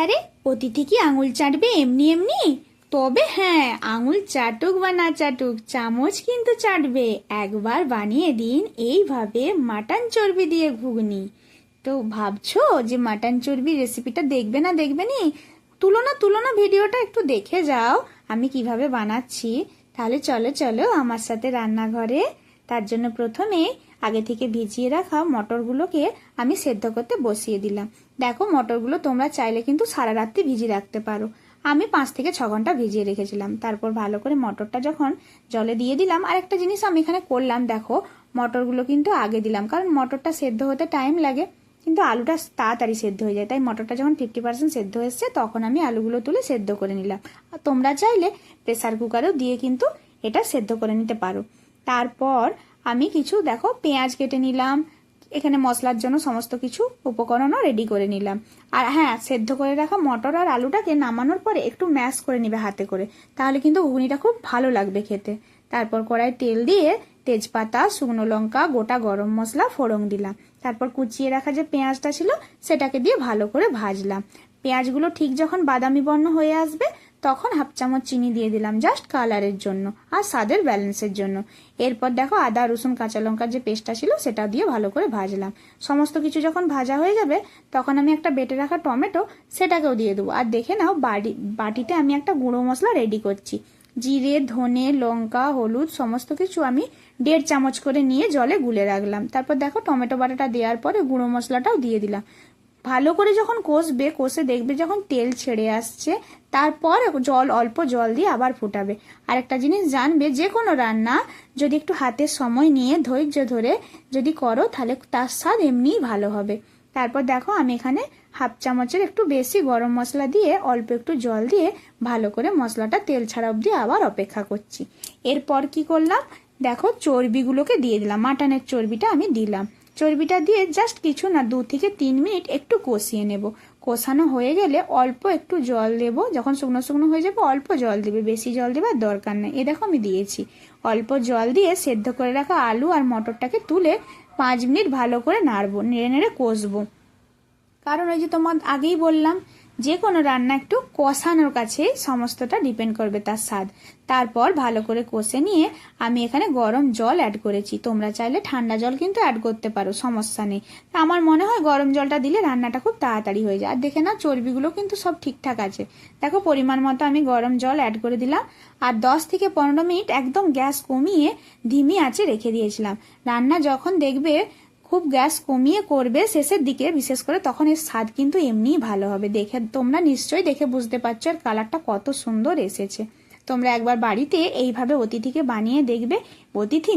আরে অতিথি কি আঙুল চাটবে এমনি এমনি? তবে হ্যাঁ, আঙুল চাটুক বা না চাটুক, চামচ কিন্তু চাটবে। একবার বানিয়ে দিন এইভাবে মাটন চর্বি দিয়ে ঘুগনি। তো ভাবছো যে মাটন চর্বি রেসিপিটা দেখবে না দেখবে নি? তুলো না ভিডিওটা একটু দেখে যাও আমি কিভাবে বানাচ্ছি। তাহলে চলো চলো আমার সাথে রান্নাঘরে। তার জন্য প্রথমে আগে থেকে ভিজিয়ে রাখা মটরগুলোকে আমি সেদ্ধ করতে বসিয়ে দিলাম। দেখো, মটরগুলো তোমরা চাইলে কিন্তু সারা রাত্রি ভিজিয়ে রাখতে পারো। আমি 5 থেকে 6 ঘন্টা ভিজিয়ে রেখেছিলাম। তারপর ভালো করে মটরটা যখন জলে দিয়ে দিলাম, আর একটা জিনিস আমি এখানে করলাম, দেখো মটরগুলো কিন্তু আগে দিলাম, কারণ মটরটা সেদ্ধ হতে টাইম লাগে, কিন্তু আলুটা তাড়াতাড়ি সেদ্ধ হয়ে যায়। তাই মটরটা যখন 50% সেদ্ধ হয়েছে তখন আমি আলুগুলো তুলে সেদ্ধ করে নিলাম। আর তোমরা চাইলে প্রেসার কুকারেও দিয়ে কিন্তু এটা সেদ্ধ করে নিতে পারো। তারপর আমি কিছু দেখো পেঁয়াজ কেটে নিলাম, এখানে মশলার জন্য সমস্ত কিছু উপকরণও রেডি করে নিলাম। আর হ্যাঁ, সেদ্ধ করে রাখা মটর আর আলুটাকে নামানোর পরে একটু ম্যাশ করে নিবে হাতে করে, তাহলে কিন্তু ঘুগনিটা খুব ভালো লাগবে খেতে। তারপর কড়াই তেল দিয়ে তেজপাতা, শুকনো লঙ্কা, গোটা গরম মশলা ফোড়ন দিলাম। তারপর কুচিয়ে রাখা যে পেঁয়াজটা ছিল সেটাকে দিয়ে ভালো করে ভাজলাম। পেঁয়াজগুলো ঠিক যখন বাদামি বর্ণ হয়ে আসবে তখন 1/2 চামচ চিনি দিয়ে দিলাম, জাস্ট কালারের জন্য আর স্বাদের ব্যালেন্সের জন্য। এরপর দেখো আদা রসুন কাঁচা লঙ্কার যে পেস্টটা ছিল সেটা দিয়ে ভালো করে ভাজলাম। সমস্ত কিছু যখন ভাজা হয়ে যাবে তখন আমি একটা বেটে রাখা টমেটো সেটাকেও দিয়ে দেবো। আর দেখে নাও বাটিতে আমি একটা গুঁড়ো মশলা রেডি করছি। জিরে, ধনে, লঙ্কা, হলুদ সমস্ত কিছু আমি 1.5 চামচ করে নিয়ে জলে গুলে রাখলাম। তারপর দেখো টমেটো বাটাটা দেওয়ার পরে গুঁড়ো মশলাটাও দিয়ে দিলাম। ভালো করে যখন কষবে, কষে দেখবে যখন তেল ছেড়ে আসছে, তারপর অল্প জল দিয়ে আবার ফুটাবে। আর একটা জিনিস জানবে, যে কোনো রান্না যদি একটু হাতের সময় নিয়ে ধৈর্য ধরে যদি করো তাহলে তার স্বাদ এমনিই ভালো হবে। তারপর দেখো আমি এখানে 1/2 চামচের একটু বেশি গরম মশলা দিয়ে অল্প একটু জল দিয়ে ভালো করে মশলাটা তেল ছাড়া অবধি আবার অপেক্ষা করছি। এরপর কি করলাম, দেখো চর্বিগুলোকে দিয়ে দিলাম। মাটনের চর্বিটা আমি দিলাম। চর্বিটা দিয়ে জাস্ট কিছু না 2 থেকে 3 মিনিট একটু কষিয়ে নেব। কষানো হয়ে গেলে অল্প একটু জল দেব, যখন শুকনো শুকনো হয়ে যাবে অল্প জল দেবে, বেশি জল দেবার দরকার নেই। এ দেখো আমি দিয়েছি। অল্প জল দিয়ে সেদ্ধ করে রাখা আলু আর মটরটাকে তুলে 5 মিনিট ভালো করে নাড়বো, নেড়ে নেড়ে কষবো। কারণ ওই যে তোমার আগেই বললাম, যে কোনো রান্না একটু কষানোর কাছে সমস্তটা ডিপেন্ড করবে তার স্বাদ। তারপর ভালো করে কষে নিয়ে আমি এখানে গরম জল অ্যাড করেছি। তোমরা চাইলে ঠান্ডা জল কিন্তু অ্যাড করতে পারো, সমস্যা নেই। আমার মনে হয় গরম জলটা দিলে রান্নাটা খুব তাড়াতাড়ি হয়ে যায়। আর দেখে না চর্বিগুলো কিন্তু সব ঠিকঠাক আছে। দেখো পরিমাণ মতো আমি গরম জল অ্যাড করে দিলাম। আর 10 থেকে 15 মিনিট একদম গ্যাস কমিয়ে ধিমি আঁচে রেখে দিয়েছিলাম। রান্না যখন দেখবে খুব গ্যাস কমিয়ে করবে শেষের দিকে, বিশেষ করে তখন এর স্বাদ কিন্তু এমনিই ভালো হবে। দেখে তোমরা নিশ্চয়ই দেখে বুঝতে পারছো এর কালারটা কত সুন্দর এসেছে। তোমরা একবার বাড়িতে এইভাবে অতিথিকে বানিয়ে দেখবে, অতিথি